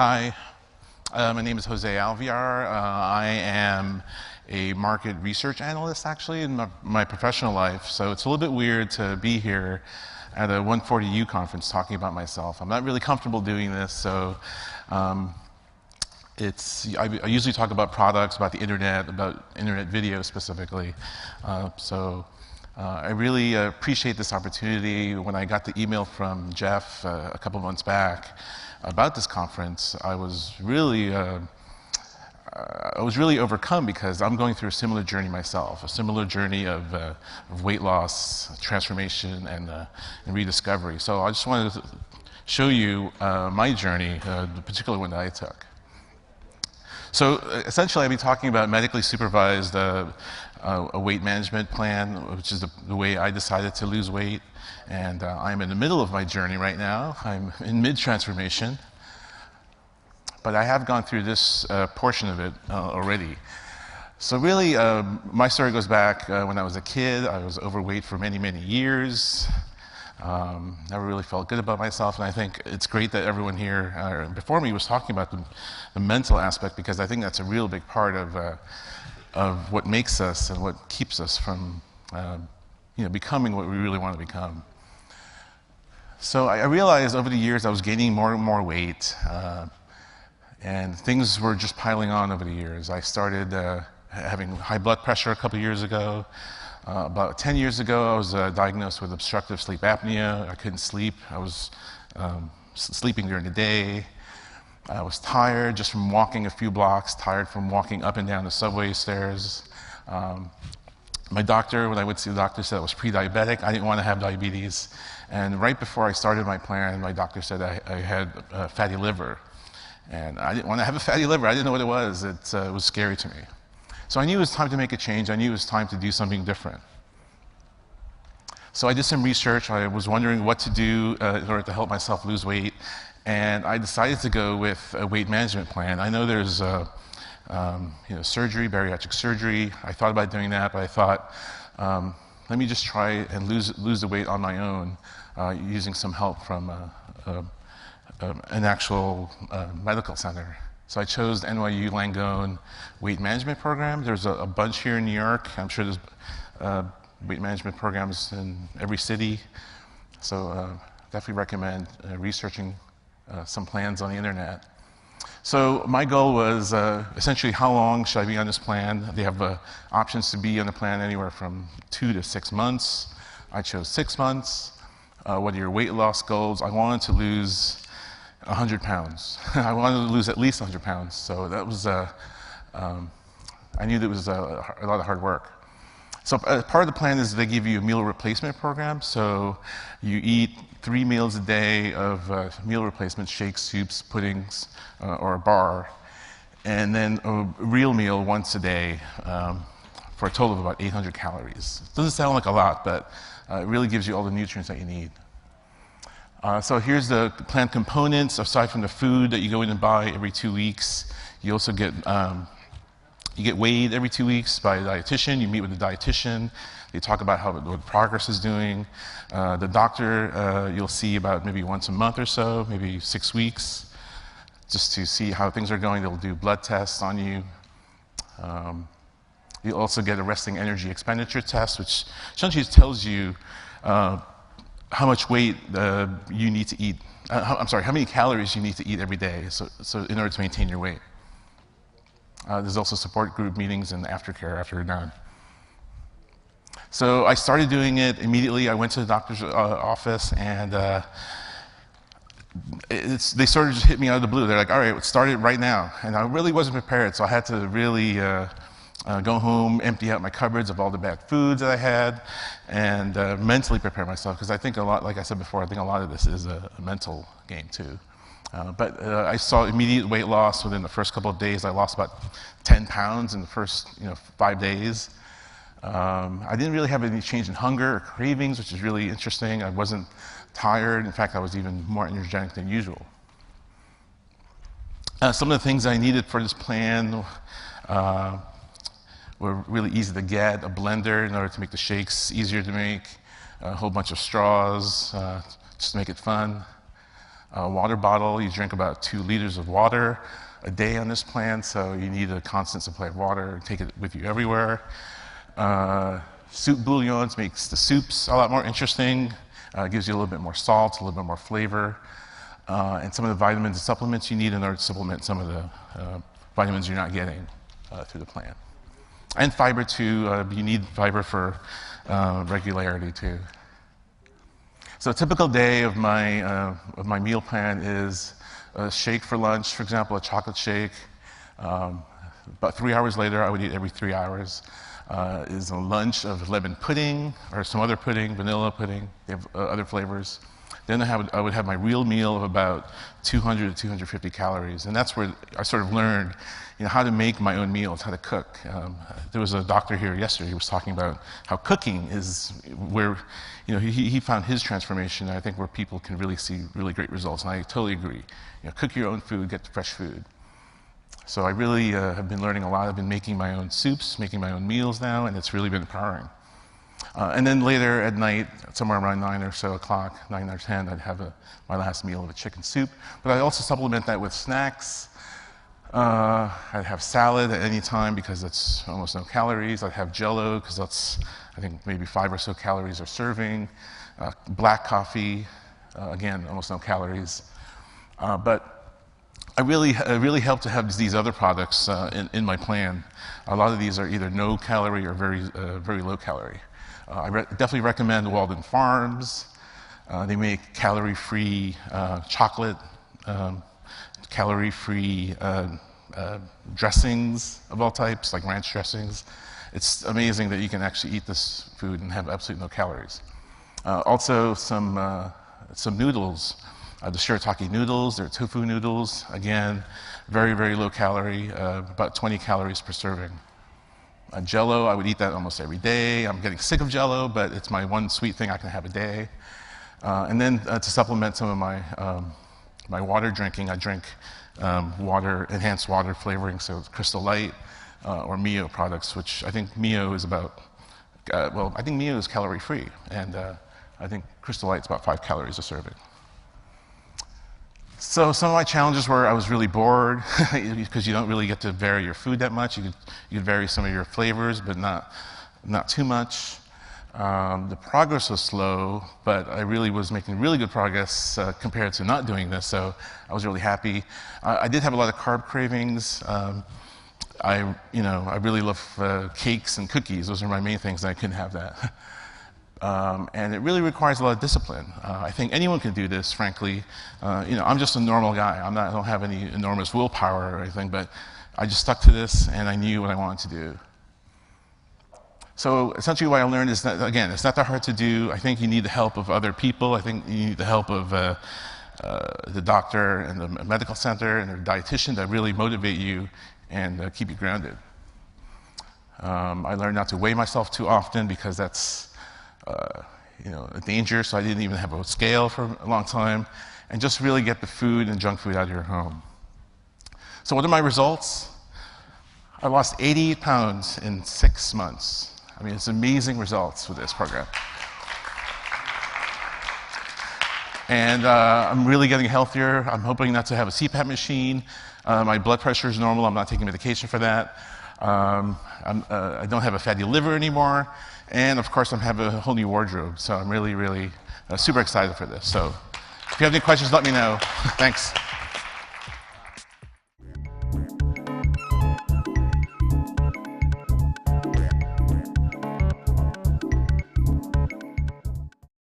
Hi, my name is Jose Alvear. I am a market research analyst, actually, in my professional life. So it's a little bit weird to be here at a 140U conference talking about myself. I'm not really comfortable doing this, so I usually talk about products, about the internet, about internet video specifically. I really appreciate this opportunity. When I got the email from Jeff a couple months back about this conference, I was really overcome because I'm going through a similar journey myself, a similar journey of weight loss, transformation, and rediscovery. So I just wanted to show you my journey, the particular one that I took. So essentially, I'll be talking about medically supervised a weight management plan, which is the way I decided to lose weight. And I'm in the middle of my journey right now. I'm in mid-transformation. But I have gone through this portion of it already. So really, my story goes back when I was a kid. I was overweight for many, many years. Never really felt good about myself, and I think it's great that everyone here before me was talking about the mental aspect, because I think that's a real big part of what makes us and what keeps us from becoming what we really want to become. So I realized over the years I was gaining more and more weight, and things were just piling on over the years. I started having high blood pressure a couple years ago. About 10 years ago, I was diagnosed with obstructive sleep apnea. I couldn't sleep. I was sleeping during the day. I was tired just from walking a few blocks, tired from walking up and down the subway stairs. My doctor, when I went to see the doctor, said I was pre-diabetic. I didn't want to have diabetes. And right before I started my plan, my doctor said I had a fatty liver. And I didn't want to have a fatty liver. I didn't know what it was. It was scary to me. So I knew it was time to make a change. I knew it was time to do something different. So I did some research. I was wondering what to do in order to help myself lose weight. And I decided to go with a weight management plan. I know there's surgery, bariatric surgery. I thought about doing that, but I thought, let me just try and lose the weight on my own using some help from an actual medical center. So I chose the NYU Langone weight management program. There's a bunch here in New York. I'm sure there's weight management programs in every city. So definitely recommend researching some plans on the internet. So my goal was essentially how long should I be on this plan? They have options to be on the plan anywhere from 2 to 6 months. I chose 6 months. What are your weight loss goals? I wanted to lose 100 pounds. I wanted to lose at least 100 pounds. So that was, I knew that was a lot of hard work. So part of the plan is they give you a meal replacement program. So you eat 3 meals a day of meal replacement, shakes, soups, puddings, or a bar, and then a real meal once a day for a total of about 800 calories. Doesn't sound like a lot, but it really gives you all the nutrients that you need. So here's the plan components. Aside from the food that you go in and buy every 2 weeks, you also get weighed every 2 weeks by a dietitian. You meet with a dietitian. They talk about what progress is doing. The doctor you'll see about maybe once a month or so, maybe 6 weeks, just to see how things are going. They'll do blood tests on you. You'll also get a resting energy expenditure test, which essentially tells you how much weight you need to eat. How many calories you need to eat every day, so in order to maintain your weight. There's also support group meetings and aftercare after you're done. So I started doing it immediately. I went to the doctor's office, and they sort of just hit me out of the blue. They're like, all right, let's start it right now. And I really wasn't prepared, so I had to really go home, empty out my cupboards of all the bad foods that I had, and mentally prepare myself, because I think a lot, like I said before, I think a lot of this is a mental game too. But I saw immediate weight loss within the first couple of days. I lost about 10 pounds in the first 5 days. I didn't really have any change in hunger or cravings, which is really interesting. I wasn't tired. In fact, I was even more energetic than usual. Some of the things I needed for this plan were really easy to get: a blender in order to make the shakes easier to make, a whole bunch of straws just to make it fun, A water bottle, you drink about 2 liters of water a day on this plan, so you need a constant supply of water. Take it with you everywhere. Soup bouillons makes the soups a lot more interesting. Gives you a little bit more salt, a little bit more flavor. And some of the vitamins and supplements you need in order to supplement some of the vitamins you're not getting through the plan. And fiber too, you need fiber for regularity too. So a typical day of my meal plan is a shake for lunch, for example, a chocolate shake. About 3 hours later, I would eat every 3 hours. Is a lunch of lemon pudding or some other pudding, vanilla pudding. They have other flavors. Then I would have my real meal of about 200 to 250 calories, and that's where I sort of learned, how to make my own meals, how to cook. There was a doctor here yesterday who was talking about how cooking is where, he found his transformation. I think where people can really see really great results, and I totally agree. Cook your own food, get fresh food. So I really have been learning a lot. I've been making my own soups, making my own meals now, and it's really been empowering. And then later at night, somewhere around 9 or so o'clock, 9 or 10, I'd have my last meal of a chicken soup. But I also supplement that with snacks. I'd have salad at any time because it's almost no calories. I'd have Jell-O because that's, I think, maybe 5 or so calories a serving. Black coffee, again, almost no calories. But I really help to have these other products in my plan. A lot of these are either no calorie or very low calorie. I definitely recommend Walden Farms. They make calorie-free chocolate, calorie-free dressings of all types, like ranch dressings. It's amazing that you can actually eat this food and have absolutely no calories. Also, some noodles. The shirataki noodles, they're tofu noodles. Again, very, very low calorie, about 20 calories per serving. Jell-O, I would eat that almost every day. I'm getting sick of Jell-O, but it's my one sweet thing I can have a day. And then to supplement some of my water drinking, I drink enhanced water flavoring, so Crystal Light or Mio products, which I think Mio is about, I think Mio is calorie-free, and I think Crystal Light's about 5 calories a serving. So some of my challenges were I was really bored because you don't really get to vary your food that much. You could vary some of your flavors, but not too much. The progress was slow, but I really was making really good progress compared to not doing this, so I was really happy. I did have a lot of carb cravings. I really love cakes and cookies. Those are my main things, and I couldn't have that. And it really requires a lot of discipline. I think anyone can do this, frankly. I'm just a normal guy. I don't have any enormous willpower or anything, but I just stuck to this, and I knew what I wanted to do. So essentially what I learned is that, again, it's not that hard to do. I think you need the help of other people. I think you need the help of the doctor and the medical center and the dietitian that really motivate you and keep you grounded. I learned not to weigh myself too often because that's a danger, so I didn't even have a scale for a long time, and just really get the food and junk food out of your home. So what are my results? I lost 88 pounds in 6 months. I mean, it's amazing results with this program. And I'm really getting healthier. I'm hoping not to have a CPAP machine. My blood pressure is normal. I'm not taking medication for that. I don't have a fatty liver anymore. And of course, I have a whole new wardrobe. So I'm really, really super excited for this. So if you have any questions, let me know. Thanks.